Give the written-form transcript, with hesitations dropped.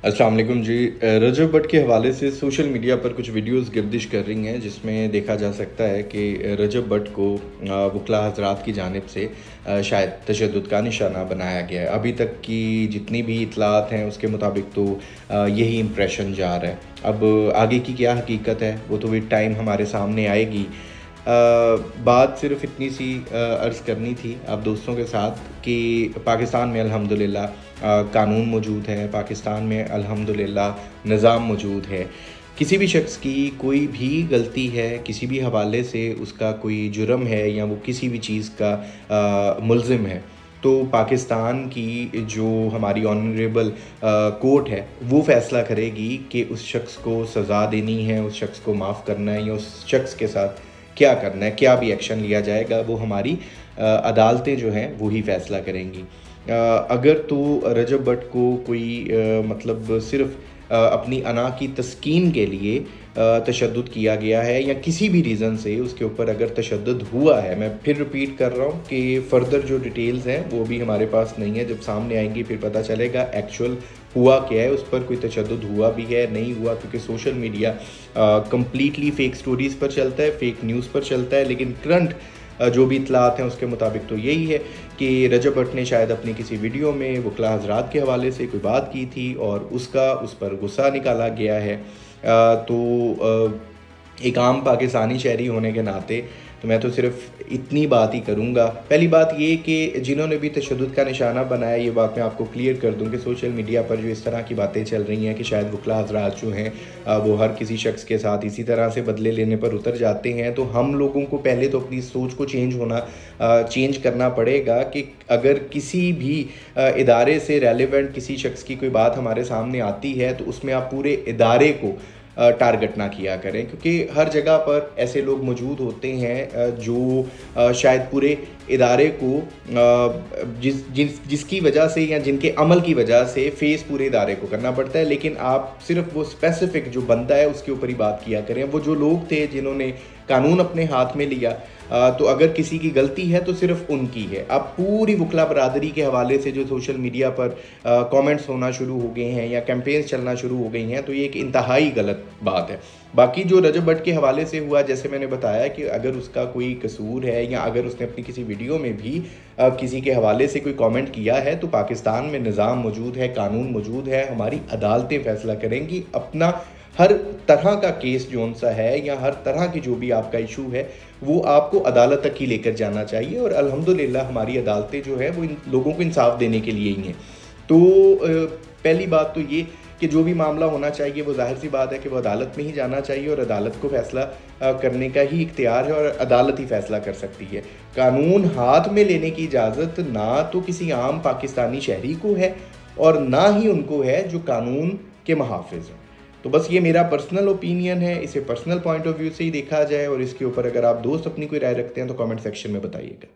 अस्सलाम वालेकुम जी। रजब भट्ट के हवाले से सोशल मीडिया पर कुछ वीडियोस गर्दिश कर रही हैं जिसमें देखा जा सकता है कि रजब भट्ट को वकला हज़रात की जानिब से शायद तशद्दुद का निशाना बनाया गया है। अभी तक की जितनी भी इतलात हैं उसके मुताबिक तो यही इम्प्रेशन जा रहा है। अब आगे की क्या हकीकत है वो तो विद टाइम हमारे सामने आएगी। बात सिर्फ इतनी सी अर्ज़ करनी थी आप दोस्तों के साथ कि पाकिस्तान में अल्हम्दुलिल्लाह कानून मौजूद है, पाकिस्तान में अल्हम्दुलिल्लाह निज़ाम मौजूद है। किसी भी शख्स की कोई भी गलती है, किसी भी हवाले से उसका कोई जुर्म है या वो किसी भी चीज़ का मुल्ज़िम है, तो पाकिस्तान की जो हमारी ऑनरेबल कोर्ट है वो फ़ैसला करेगी कि उस शख्स को सज़ा देनी है, उस शख्स को माफ़ करना है या उस शख्स के साथ क्या करना है, क्या भी एक्शन लिया जाएगा, वो हमारी अदालतें जो हैं वो ही फ़ैसला करेंगी। अगर तो रजब भट्ट को कोई मतलब सिर्फ अपनी अना की तस्कीन के लिए तशद्दुद किया गया है या किसी भी रीज़न से उसके ऊपर अगर तशद्दुद हुआ है, मैं फिर रिपीट कर रहा हूँ कि फ़र्दर जो डिटेल्स हैं वो भी हमारे पास नहीं है। जब सामने आएंगी फिर पता चलेगा एक्चुअल हुआ क्या है, उस पर कोई तशद्दुद हुआ भी है नहीं हुआ, क्योंकि social media completely fake stories पर चलता है, फ़ेक न्यूज़ पर चलता है। लेकिन करंट जो भी इतलात हैं उसके मुताबिक तो यही है कि रजब भट्ट ने शायद अपनी किसी वीडियो में वकला हज़रात के हवाले से कोई बात की थी और उसका उस पर गुस्सा निकाला गया है। एक आम पाकिस्तानी शहरी होने के नाते तो मैं तो सिर्फ इतनी बात ही करूँगा। पहली बात ये कि जिन्होंने भी तशद्दुद का निशाना बनाया, ये बात मैं आपको क्लियर कर दूँ कि सोशल मीडिया पर जो इस तरह की बातें चल रही हैं कि शायद वकला हज़रात जो हैं वो हर किसी शख्स के साथ इसी तरह से बदले लेने पर उतर जाते हैं, तो हम लोगों को पहले तो अपनी सोच को चेंज करना पड़ेगा कि अगर किसी भी इदारे से रेलेवेंट किसी शख्स की कोई बात हमारे सामने आती है तो उसमें आप पूरे इदारे को टारगेट ना किया करें, क्योंकि हर जगह पर ऐसे लोग मौजूद होते हैं जो शायद पूरे इदारे को जिसकी वजह से या जिनके अमल की वजह से फेस पूरे इदारे को करना पड़ता है, लेकिन आप सिर्फ वो स्पेसिफिक जो बंदा है उसके ऊपर ही बात किया करें। वो जो लोग थे जिन्होंने कानून अपने हाथ में लिया, तो अगर किसी की गलती है तो सिर्फ उनकी है। अब पूरी वकला बरादरी के हवाले से जो सोशल मीडिया पर कमेंट्स होना शुरू हो गए हैं या कैंपेन्स चलना शुरू हो गई हैं, तो ये एक इंतहाई गलत बात है। बाकी जो रजब भट्ट के हवाले से हुआ, जैसे मैंने बताया कि अगर उसका कोई कसूर है या अगर उसने अपनी किसी वीडियो में भी किसी के हवाले से कोई कमेंट किया है, तो पाकिस्तान में निज़ाम मौजूद है, कानून मौजूद है, हमारी अदालतें फ़ैसला करेंगी। अपना हर तरह का केस जौन सा है या हर तरह की जो भी आपका इशू है वो आपको अदालत तक ही लेकर जाना चाहिए, और अल्हम्दुलिल्लाह हमारी अदालतें जो है वो इन लोगों को इंसाफ देने के लिए ही हैं। तो पहली बात तो ये कि जो भी मामला होना चाहिए वो ज़ाहिर सी बात है कि वो अदालत में ही जाना चाहिए और अदालत को फ़ैसला करने का ही इख्तियार है और अदालत ही फ़ैसला कर सकती है। कानून हाथ में लेने की इजाज़त ना तो किसी आम पाकिस्तानी शहरी को है और ना ही उनको है जो कानून के मुहाफ़िज़ हैं। तो बस ये मेरा पर्सनल ओपिनियन है, इसे पर्सनल पॉइंट ऑफ व्यू से ही देखा जाए, और इसके ऊपर अगर आप दोस्त अपनी कोई राय रखते हैं तो कमेंट सेक्शन में बताइएगा।